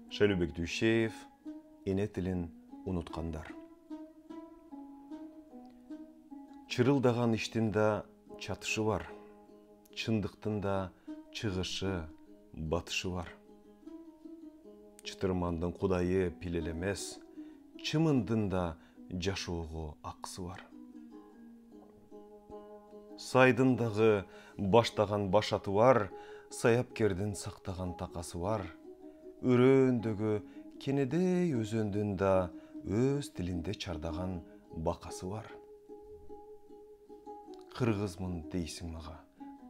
Шайлообек Дүйшеев, эне тилин унуткандар. Чырылдаган иштин да чатышы бар, чындыктын да чыгышы, батышы бар. Чытырмандын кудайы пил эле эмес, чымындын да жашоого акысы бар. Сайдын дагы баштаган башаты бар, саяпкердин сактаган такасы бар. Өрөөндөгү кенедей өзөндүн да өз тилинде чардаган бакасы бар. Кыргызмын дейсиң мага,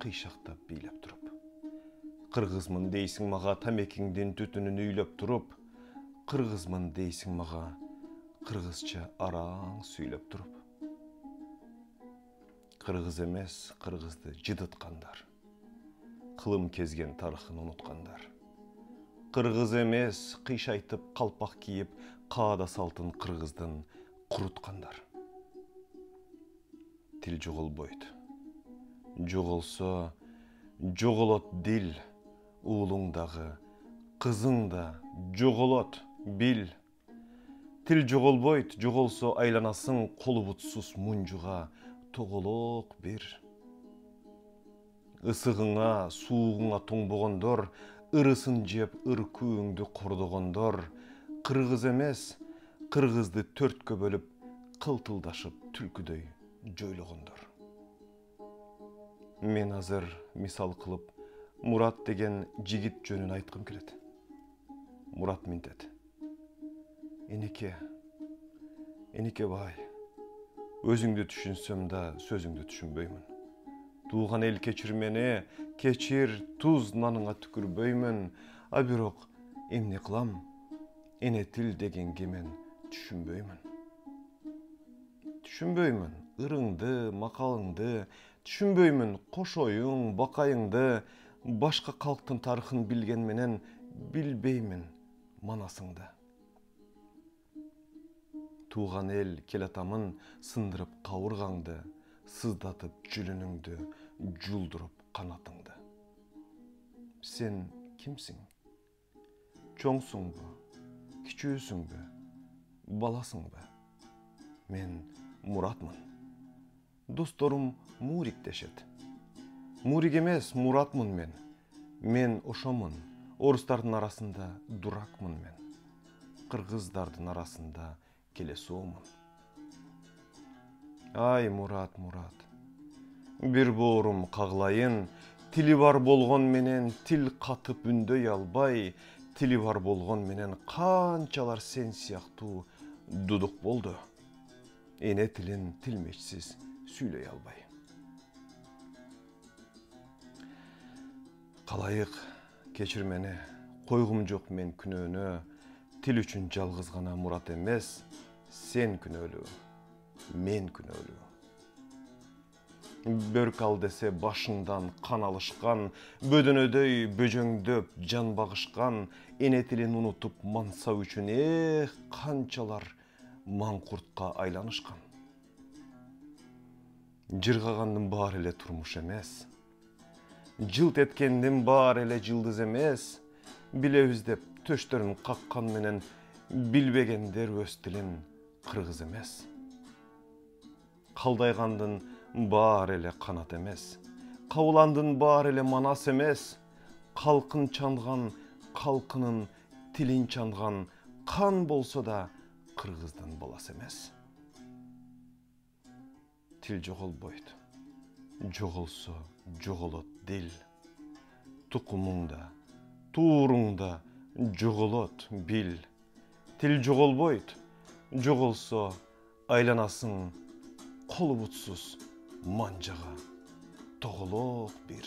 кыйшактап бийлеп туруп. Кыргызмын дейсиң мага, тамекиңдин түтүнүн үйлөп туруп. Кыргызмын дейсиң мага, кыргызча араң сүйлөп туруп. Кыргыз эмес, кыргызды жыдыткандар. Кылым кезген тарыхын унуткандар. Кыргыз эмес, кыйшайтып калпак кийип, каада салтын кыргыздын куруткандар. Тил жоголбойт. Жоголсо, жоголот дил. Уулуң дагы, кызың да жоголот, бил. Тил жоголбойт, жоголсо айланасың колу бутсуз мунжуга, тоголок бир. Ысыгыңа, суугуңа тоңбогондор, ырысын жеп ыркүүңдү кордогондор. Кыргыз эмес, кыргызды төрткө бөлүп, кылтылдашып түлкүдөй жойлогондор. Мен азыр мисал кылып, Мурат деген жигит жөнүн айткым келет. Мурат минтет. Энеке бай, өзүңдү түшүнсөм да сөзүңдү түшүнбөймүн. Тууган эл кечир мени, кечир, туз наныңа түкүрбөймүн. А бирок эмне кылам? Эне тил дегенге мен түшүнбөймүн. Түшүнбөймүн ырыңды, макалыңды, түшүнбөймүн кошоюң, бакайыңды, башка калктын тарыхын билген менен билбеймин манасыңды. Тууган эл келатамын сындырып кабыргаңды, сыздатып жүлүнүңдү, жулдуруп канатыңды. Сен кимсиң? Чоңсуңбу, кичүүсүңбү, баласыңбы? Мен Муратмын. Досторум Мурик дешет. Мурик эмес, Муратмын мен. Мен ошомун. Орустардын арасында дуракмын мен. Кыргыздардын арасында келесоомун. Ай, Мурат. Бир боорум кагылайын, тили бар болгон менен тил катып үндөй албай, тили бар болгон менен канчалар сен сыяктуу дудук болду. Эне тилин тилмечсиз сүйлөй албай. Калайык, кечир мени, койгум жок мен күнөөнө. Тил үчүн жалгыз гана Мурат эмес, сен күнөөлүү, мен күнөөлүү. Бөрк ал десе башыңдан кан алышкан, бөдөнөдөй бөжөңдөп жан багышкан, эне тилин унутуп мансап үчүн канчалар маңкуртка айланышкан. Жыргагандын баары эле турмуш эмес, жылт эткендин баары эле жылдыз эмес, билебиз деп төштөрүн каккан менен билбегендер өз тилин кыргыз эмес. Калдайгандын баары эле канат эмес, кабыландын баары эле манас эмес, калкын чанган, калкынын тилин чанган, кан болсо да кыргыздын баласы эмес. Тил жоголбойт, жоголсо жоголот дил. Тукумуңда, тууруңда жоголот бил. Тил жоголбойт, жоголсо айланасың колу бутсуз манжага, тоголок бир.